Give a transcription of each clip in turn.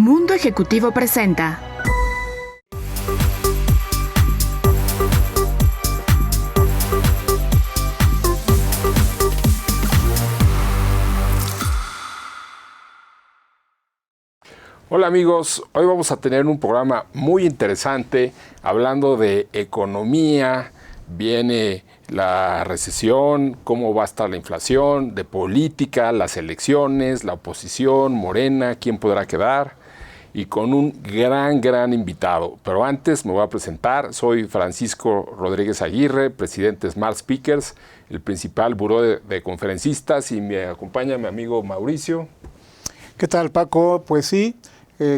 Mundo Ejecutivo presenta. Hola amigos, hoy vamos a tener un programa muy interesante hablando de economía, viene la recesión, cómo va a estar la inflación, de política, las elecciones, la oposición, Morena, quién podrá quedar y con un gran invitado. Pero antes me voy a presentar, soy Francisco Rodríguez Aguirre, presidente de Smart Speakers, el principal buró de conferencistas, y me acompaña mi amigo Mauricio. ¿Qué tal, Paco? Pues sí.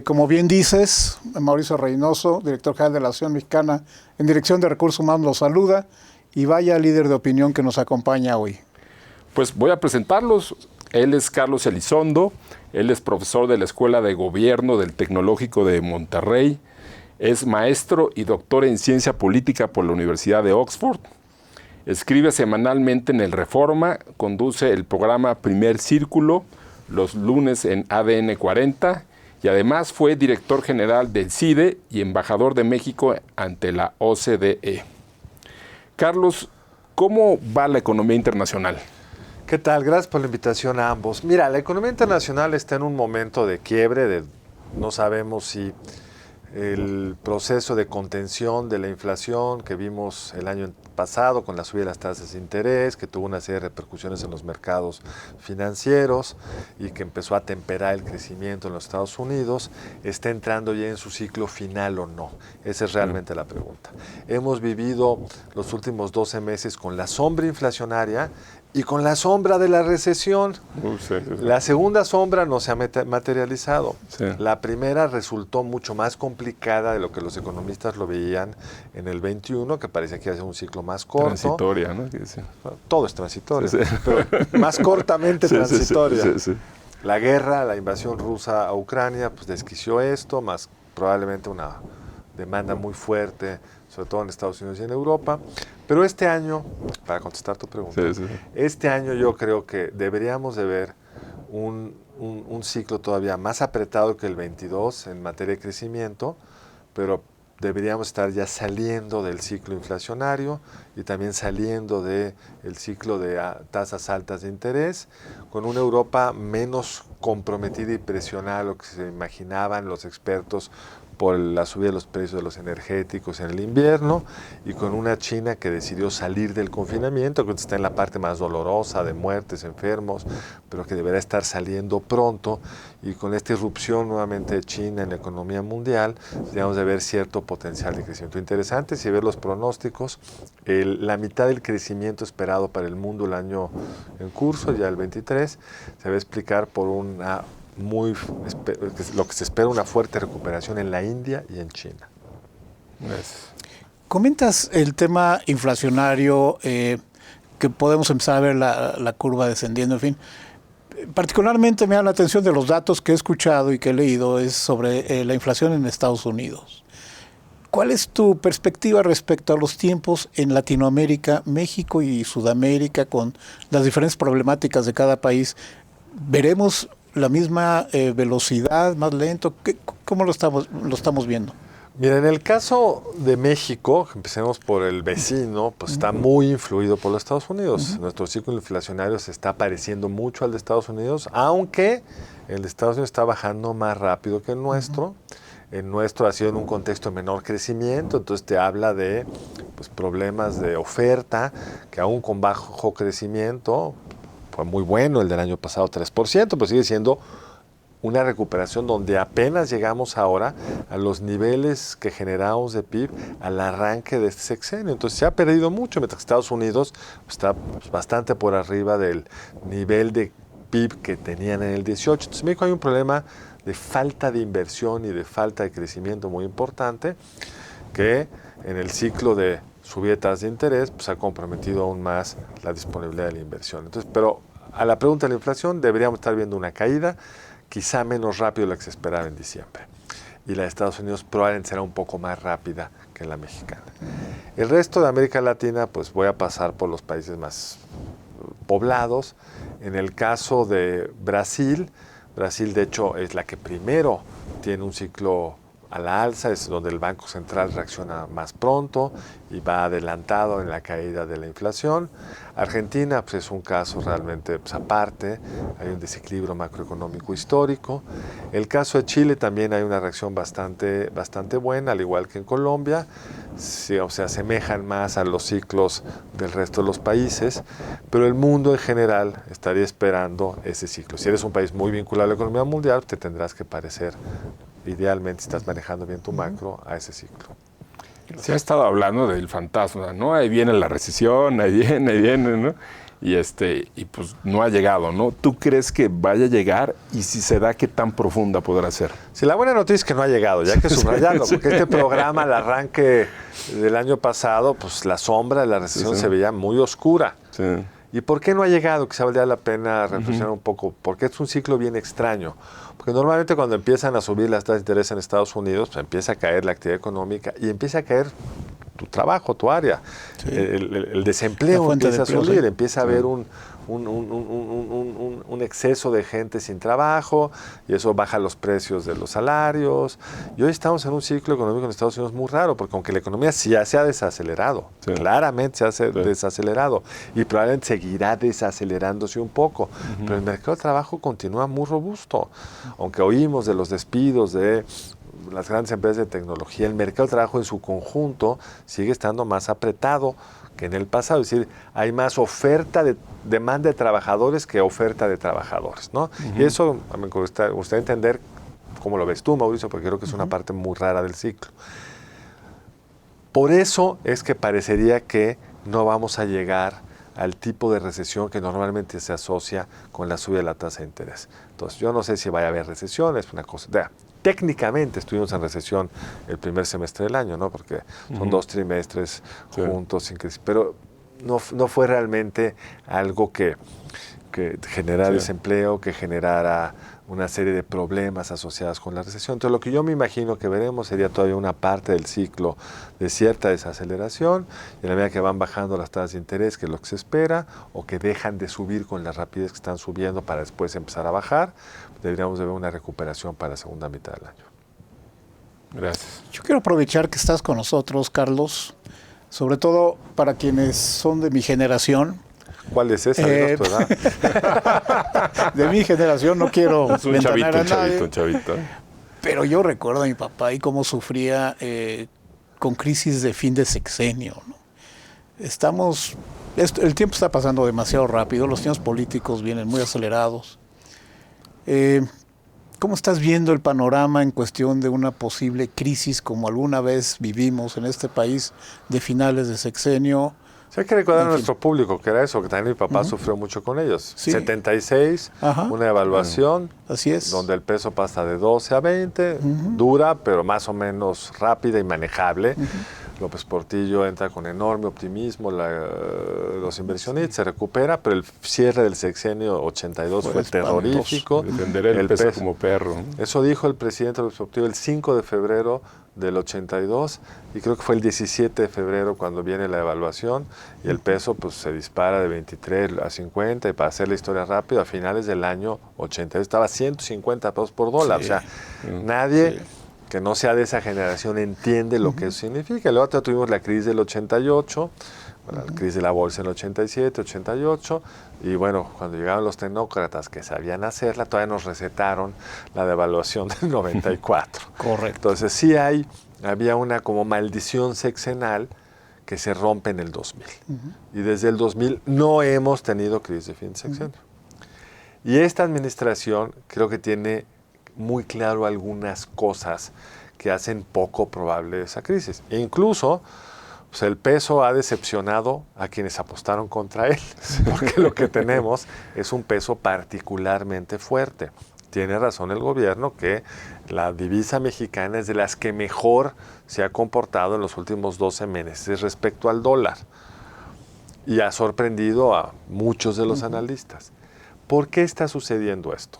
Como bien dices, Mauricio Reynoso, director general de la Asociación Mexicana en Dirección de Recursos Humanos, los saluda, y vaya líder de opinión que nos acompaña hoy. Pues voy a presentarlos. Él es Carlos Elizondo, él es profesor de la Escuela de Gobierno del Tecnológico de Monterrey, es maestro y doctor en Ciencia Política por la Universidad de Oxford, escribe semanalmente en El Reforma, conduce el programa Primer Círculo los lunes en ADN 40, y además fue director general del CIDE y embajador de México ante la OCDE. Carlos, ¿cómo va la economía internacional? ¿Qué tal? Gracias por la invitación a ambos. Mira, la economía internacional está en un momento de quiebre, no sabemos si el proceso de contención de la inflación que vimos el año pasado con la subida de las tasas de interés, que tuvo una serie de repercusiones en los mercados financieros y que empezó a temperar el crecimiento en los Estados Unidos, está entrando ya en su ciclo final o no. Esa es realmente la pregunta. Hemos vivido los últimos 12 meses con la sombra inflacionaria y con la sombra de la recesión. Sí. La segunda sombra no se ha materializado. Sí. La primera resultó mucho más complicada de lo que los economistas lo veían en el 21, que parecía que iba a ser un ciclo más corto. Transitoria, ¿no? Todo es transitorio, sí. pero más cortamente transitoria. Sí. La guerra, la invasión rusa a Ucrania, pues desquició esto, más probablemente una demanda muy fuerte, sobre todo en Estados Unidos y en Europa. Pero este año, para contestar tu pregunta, este año yo creo que deberíamos de ver un ciclo todavía más apretado que el 22 en materia de crecimiento, pero deberíamos estar ya saliendo del ciclo inflacionario y también saliendo del ciclo de tasas altas de interés, con una Europa menos comprometida y presionada a lo que se imaginaban los expertos por la subida de los precios de los energéticos en el invierno, y con una China que decidió salir del confinamiento, que está en la parte más dolorosa de muertes, enfermos, pero que deberá estar saliendo pronto, y con esta irrupción nuevamente de China en la economía mundial, debemos de ver cierto potencial de crecimiento. Interesante, si ver los pronósticos, la mitad del crecimiento esperado para el mundo el año en curso, ya el 23, se va a explicar por lo que se espera una fuerte recuperación en la India y en China. Comentas el tema inflacionario, que podemos empezar a ver la curva descendiendo, en fin. Particularmente me da la atención de los datos que he escuchado y que he leído es sobre la inflación en Estados Unidos. ¿Cuál es tu perspectiva respecto a los tiempos en Latinoamérica, México y Sudamérica, con las diferentes problemáticas de cada país? ¿Veremos la misma velocidad, más lento? ¿Cómo lo estamos viendo? Mira, en el caso de México, empecemos por el vecino, pues está muy influido por los Estados Unidos. Nuestro ciclo inflacionario se está pareciendo mucho al de Estados Unidos, aunque el de Estados Unidos está bajando más rápido que el nuestro. El nuestro ha sido en un contexto de menor crecimiento, entonces te habla de problemas de oferta, que aún con bajo crecimiento, fue muy bueno el del año pasado, 3%, pero sigue siendo una recuperación donde apenas llegamos ahora a los niveles que generamos de PIB al arranque de este sexenio. Entonces se ha perdido mucho, mientras que Estados Unidos está bastante por arriba del nivel de PIB que tenían en el 18. Entonces en México hay un problema de falta de inversión y de falta de crecimiento muy importante, que en el ciclo de subida de tasas de interés ha comprometido aún más la disponibilidad de la inversión. Entonces, pero a la pregunta de la inflación, deberíamos estar viendo una caída, quizá menos rápido de la que se esperaba en diciembre. Y la de Estados Unidos probablemente será un poco más rápida que la mexicana. El resto de América Latina, pues voy a pasar por los países más poblados. En el caso de Brasil, Brasil, de hecho, es la que primero tiene un ciclo a la alza, es donde el Banco Central reacciona más pronto y va adelantado en la caída de la inflación. Argentina pues, es un caso realmente pues, aparte, hay un desequilibrio macroeconómico histórico. El caso de Chile también hay una reacción bastante buena, al igual que en Colombia, se asemejan más a los ciclos del resto de los países, pero el mundo en general estaría esperando ese ciclo. Si eres un país muy vinculado a la economía mundial, te tendrás que parecer, idealmente, si estás manejando bien tu macro, a ese ciclo. Se ha estado hablando del fantasma, ¿no? Ahí viene la recesión, ahí viene, ¿no? Y pues no ha llegado, ¿no? ¿Tú crees que vaya a llegar? Y si se da, ¿qué tan profunda podrá ser? Sí, la buena noticia es que no ha llegado, ya que subrayarlo, porque este programa, al arranque del año pasado, pues la sombra de la recesión se veía muy oscura. Sí. ¿Y por qué no ha llegado? Quizá valdría la pena reflexionar un poco, porque es un ciclo bien extraño. Porque normalmente cuando empiezan a subir las tasas de interés en Estados Unidos, pues empieza a caer la actividad económica y empieza a caer tu trabajo, tu área. Sí. El desempleo empieza a subir, sí. Empieza a haber un exceso de gente sin trabajo y eso baja los precios de los salarios. Y hoy estamos en un ciclo económico en Estados Unidos muy raro, porque aunque la economía ya se ha desacelerado, claramente se ha desacelerado y probablemente seguirá desacelerándose un poco, pero el mercado de trabajo continúa muy robusto. Aunque oímos de los despidos de las grandes empresas de tecnología, el mercado de trabajo en su conjunto sigue estando más apretado que en el pasado, es decir, hay más demanda de trabajadores que oferta de trabajadores, ¿no? Y eso me gustaría entender cómo lo ves tú, Mauricio, porque creo que es una parte muy rara del ciclo. Por eso es que parecería que no vamos a llegar al tipo de recesión que normalmente se asocia con la subida de la tasa de interés. Entonces, yo no sé si vaya a haber recesión, es una cosa. Técnicamente estuvimos en recesión el primer semestre del año, ¿no? Porque son 2 trimestres juntos, sin crisis, pero no fue realmente algo que generara desempleo, que generara una serie de problemas asociados con la recesión. Entonces, lo que yo me imagino que veremos sería todavía una parte del ciclo de cierta desaceleración, y a la medida que van bajando las tasas de interés, que es lo que se espera, o que dejan de subir con la rapidez que están subiendo para después empezar a bajar, deberíamos de ver una recuperación para la segunda mitad del año. Gracias. Yo quiero aprovechar que estás con nosotros, Carlos, sobre todo para quienes son de mi generación. ¿Cuál es esa? De mi generación, no quiero es un chavito, un chavito. Pero yo recuerdo a mi papá y cómo sufría con crisis de fin de sexenio, ¿no? El tiempo está pasando demasiado rápido, los tiempos políticos vienen muy acelerados. ¿Cómo estás viendo el panorama en cuestión de una posible crisis como alguna vez vivimos en este país de finales de sexenio? Sí, hay que recordar a nuestro público que era eso, que también mi papá sufrió mucho con ellos. Sí. 76, una evaluación, así es, donde el peso pasa de 12 a 20, dura, pero más o menos rápida y manejable. López Portillo entra con enorme optimismo, los inversionistas se recupera, pero el cierre del sexenio 82 fue terrorífico. Defenderé el peso como perro. Eso dijo el presidente López Portillo el 5 de febrero del 82, y creo que fue el 17 de febrero cuando viene la evaluación, y el peso pues se dispara de 23 a 50, y para hacer la historia rápida, a finales del año 82 estaba 150 pesos por dólar. Sí. O sea, nadie que no sea de esa generación entiende lo que eso significa. Luego tuvimos la crisis del 88, la crisis de la bolsa en el 87, 88, y bueno, cuando llegaron los tecnócratas que sabían hacerla, todavía nos recetaron la devaluación del 94. Correcto. Entonces sí había una como maldición sexenal que se rompe en el 2000. Y desde el 2000 no hemos tenido crisis de fin de sexenio. Y esta administración creo que tiene muy claro algunas cosas que hacen poco probable esa crisis. E incluso pues el peso ha decepcionado a quienes apostaron contra él, porque lo que tenemos es un peso particularmente fuerte. Tiene razón el gobierno que la divisa mexicana es de las que mejor se ha comportado en los últimos 12 meses respecto al dólar, y ha sorprendido a muchos de los analistas. ¿Por qué está sucediendo esto?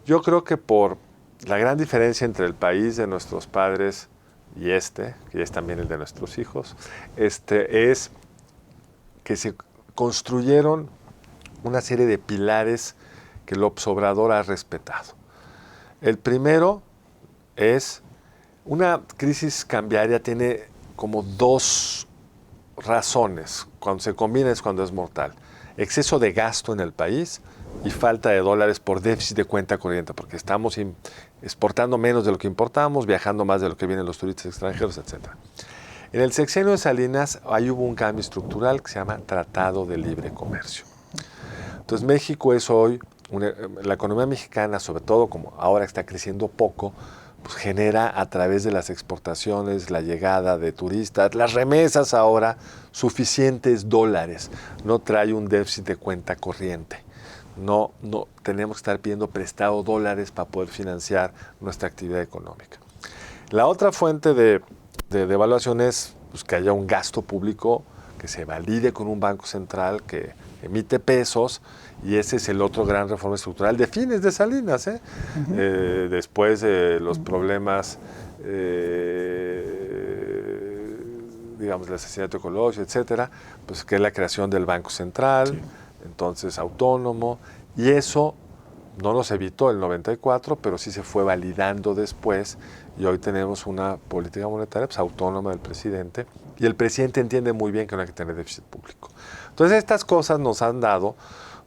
Yo creo que por la gran diferencia entre el país de nuestros padres y que es también el de nuestros hijos, es que se construyeron una serie de pilares que López Obrador ha respetado. El primero es una crisis cambiaria, tiene como dos razones. Cuando se combina es cuando es mortal. Exceso de gasto en el país y falta de dólares por déficit de cuenta corriente, porque estamos exportando menos de lo que importamos, viajando más de lo que vienen los turistas extranjeros, etc. En el sexenio de Salinas ahí hubo un cambio estructural que se llama Tratado de Libre Comercio. Entonces México es hoy, la economía mexicana, sobre todo como ahora está creciendo poco, pues genera a través de las exportaciones, la llegada de turistas, las remesas ahora, suficientes dólares. No trae un déficit de cuenta corriente. No tenemos que estar pidiendo prestado dólares para poder financiar nuestra actividad económica. La otra fuente de evaluación es pues, que haya un gasto público que se valide con un banco central que emite pesos, y ese es el otro gran reforma estructural de fines de Salinas, después de los problemas, digamos, el asesinato de Colosio, etcétera, pues que es la creación del Banco Central, entonces autónomo, y eso no nos evitó el 94, pero sí se fue validando después, y hoy tenemos una política monetaria pues, autónoma del presidente, y el presidente entiende muy bien que no hay que tener déficit público. Entonces estas cosas nos han dado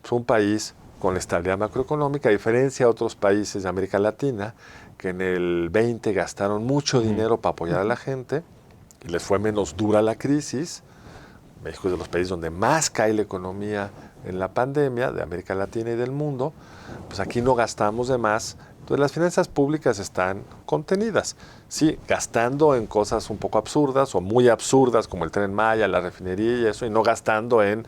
pues, un país con estabilidad macroeconómica, a diferencia de otros países de América Latina, que en el 20 gastaron mucho dinero para apoyar a la gente, y les fue menos dura la crisis. México es de los países donde más cae la economía en la pandemia, de América Latina y del mundo, pues aquí no gastamos de más, entonces las finanzas públicas están contenidas. Sí, gastando en cosas un poco absurdas o muy absurdas, como el Tren Maya, la refinería y eso, y no gastando en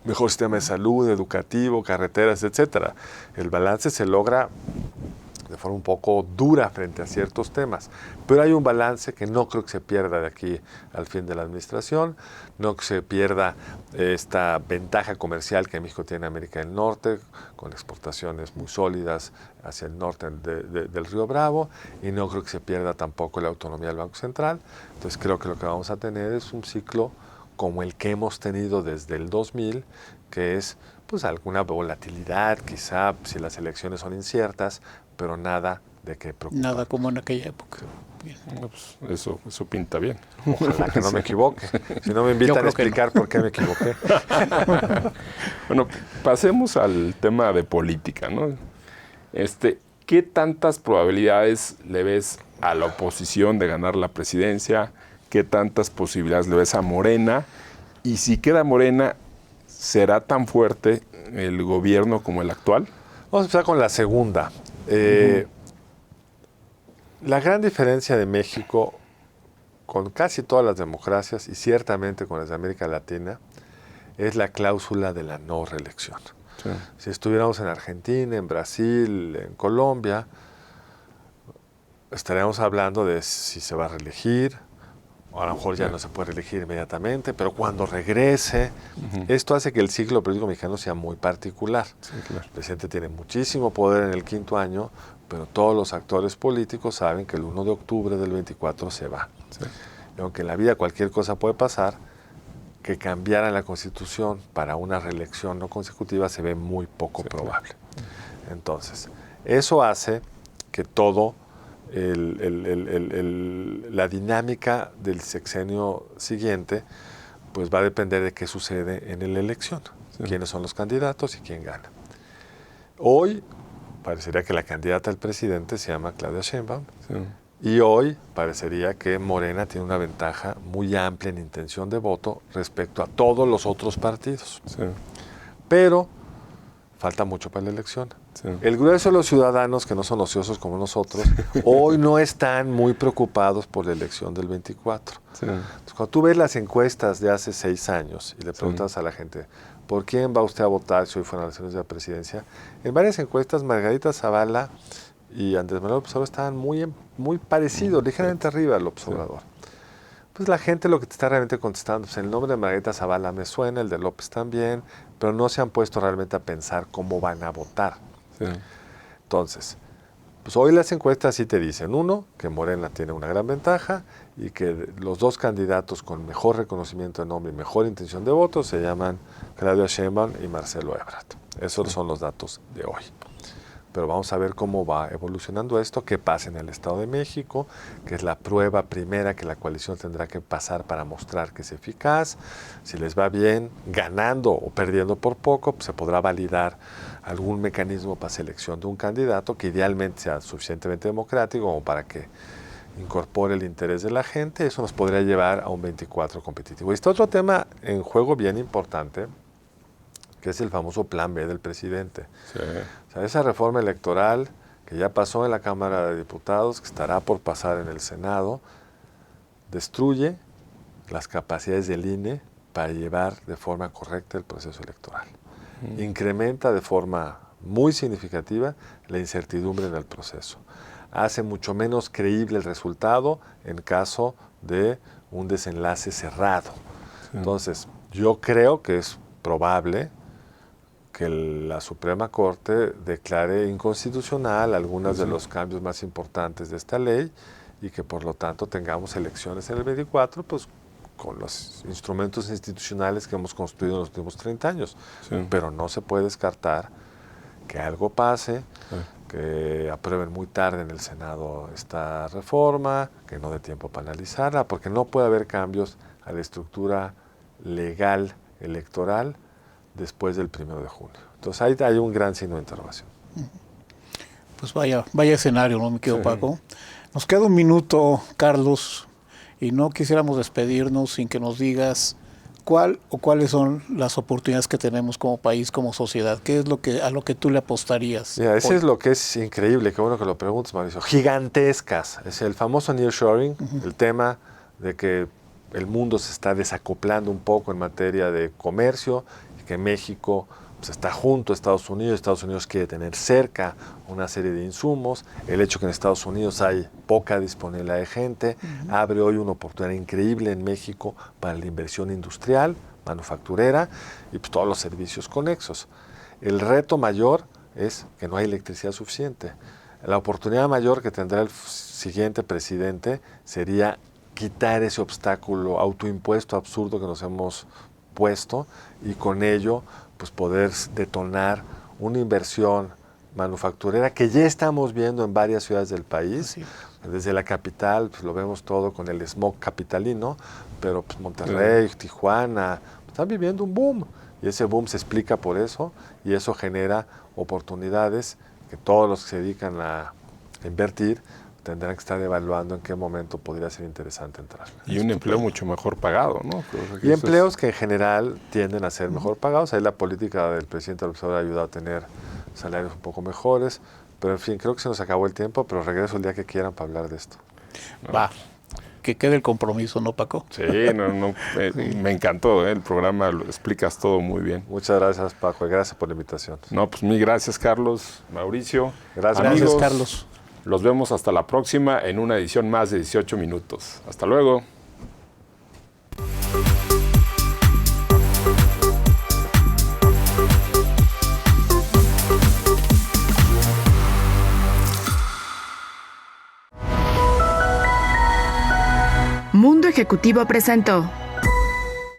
mejor sistema de salud, educativo, carreteras, etcétera. El balance se logra de forma un poco dura frente a ciertos temas, pero hay un balance que no creo que se pierda de aquí al fin de la administración, no que se pierda esta ventaja comercial que México tiene en América del Norte, con exportaciones muy sólidas hacia el norte del Río Bravo, y no creo que se pierda tampoco la autonomía del Banco Central. Entonces creo que lo que vamos a tener es un ciclo como el que hemos tenido desde el 2000, que es pues alguna volatilidad, quizá si las elecciones son inciertas, pero nada de qué preocupar. Nada como en aquella época. Bien. No, pues eso pinta bien. Ojalá que no me equivoque. Si no me invitan a explicar por qué me equivoqué. Bueno, pasemos al tema de política, ¿no? ¿Qué tantas probabilidades le ves a la oposición de ganar la presidencia? ¿Qué tantas posibilidades le ves a Morena? Y si queda Morena, ¿será tan fuerte el gobierno como el actual? Vamos a empezar con la segunda. La gran diferencia de México con casi todas las democracias y ciertamente con las de América Latina es la cláusula de la no reelección. Sí. Si estuviéramos en Argentina, en Brasil, en Colombia, estaríamos hablando de si se va a reelegir, o a lo mejor ya no se puede reelegir inmediatamente, pero cuando regrese, esto hace que el ciclo político mexicano sea muy particular. Sí, claro. El presidente tiene muchísimo poder en el 5º año, pero todos los actores políticos saben que el 1 de octubre del 24 se va. Sí. Y aunque en la vida cualquier cosa puede pasar, que cambiara la Constitución para una reelección no consecutiva se ve muy poco probable. Claro. Entonces, eso hace que todo la dinámica del sexenio siguiente pues va a depender de qué sucede en la elección, quiénes son los candidatos y quién gana. Hoy parecería que la candidata al presidente se llama Claudia Sheinbaum, y hoy parecería que Morena tiene una ventaja muy amplia en intención de voto respecto a todos los otros partidos. Pero falta mucho para la elección. El grueso de los ciudadanos, que no son ociosos como nosotros, hoy no están muy preocupados por la elección del 24. Entonces, cuando tú ves las encuestas de hace 6 años y le preguntas a la gente, ¿por quién va usted a votar si hoy fueron las elecciones de la presidencia? En varias encuestas, Margarita Zavala y Andrés Manuel López Obrador estaban muy parecidos, ligeramente arriba del López Obrador. Pues la gente lo que te está realmente contestando, pues el nombre de Margarita Zavala me suena, el de López también, pero no se han puesto realmente a pensar cómo van a votar. Entonces, pues hoy las encuestas sí te dicen, uno, que Morena tiene una gran ventaja y que los dos candidatos con mejor reconocimiento de nombre y mejor intención de voto se llaman Claudia Sheinbaum y Marcelo Ebrard. Esos son los datos de hoy. pero vamos a ver cómo va evolucionando esto, qué pasa en el Estado de México, que es la prueba primera que la coalición tendrá que pasar para mostrar que es eficaz. Si les va bien, ganando o perdiendo por poco, pues se podrá validar algún mecanismo para selección de un candidato que idealmente sea suficientemente democrático como para que incorpore el interés de la gente. Eso nos podría llevar a un 24 competitivo. Y está otro tema en juego bien importante, que es el famoso plan B del presidente. Sí. O sea, esa reforma electoral que ya pasó en la Cámara de Diputados, que estará por pasar en el Senado, destruye las capacidades del INE para llevar de forma correcta el proceso electoral. Incrementa de forma muy significativa la incertidumbre en el proceso. Hace mucho menos creíble el resultado en caso de un desenlace cerrado. Entonces, yo creo que es probable que la Suprema Corte declare inconstitucional algunos de los cambios más importantes de esta ley y que por lo tanto tengamos elecciones en el 24, pues con los instrumentos institucionales que hemos construido en los últimos 30 años. Sí. Pero no se puede descartar que algo pase, que aprueben muy tarde en el Senado esta reforma, que no dé tiempo para analizarla, porque no puede haber cambios a la estructura legal electoral después del 1 de junio. Entonces ahí hay un gran signo de interrogación. Pues vaya escenario, ¿no, mi querido Paco? Nos queda un minuto, Carlos, y no quisiéramos despedirnos sin que nos digas cuál o cuáles son las oportunidades que tenemos como país, como sociedad. ¿Qué es a lo que tú le apostarías? Mira, ese hoy? es lo que es increíble, qué bueno que lo preguntes, Mauricio. Gigantescas. Es el famoso nearshoring, el tema de que el mundo se está desacoplando un poco en materia de comercio, y que México pues, está junto a Estados Unidos quiere tener cerca una serie de insumos, el hecho que en Estados Unidos hay poca disponibilidad de gente, abre hoy una oportunidad increíble en México para la inversión industrial, manufacturera y pues, todos los servicios conexos. El reto mayor es que no hay electricidad suficiente. La oportunidad mayor que tendrá el siguiente presidente sería quitar ese obstáculo autoimpuesto absurdo que nos hemos puesto y con ello pues poder detonar una inversión manufacturera que ya estamos viendo en varias ciudades del país. Sí. Desde la capital pues lo vemos todo con el smog capitalino, pero pues Monterrey, Tijuana están viviendo un boom y ese boom se explica por eso y eso genera oportunidades que todos los que se dedican a invertir tendrán que estar evaluando en qué momento podría ser interesante entrar. Y un empleo mucho mejor pagado, ¿no? Y empleos que en general tienden a ser mejor pagados. Ahí la política del presidente López Obrador ha ayudado a tener salarios un poco mejores. Pero en fin, creo que se nos acabó el tiempo, pero regreso el día que quieran para hablar de esto. Va, que quede el compromiso, ¿no, Paco? Sí, me encantó, el programa, lo explicas todo muy bien. Muchas gracias, Paco, y gracias por la invitación. No, pues mil gracias, Carlos, Mauricio. Gracias. Amigos, Gracias, Carlos. Los vemos hasta la próxima en una edición más de 18 minutos. Hasta luego. Mundo Ejecutivo presentó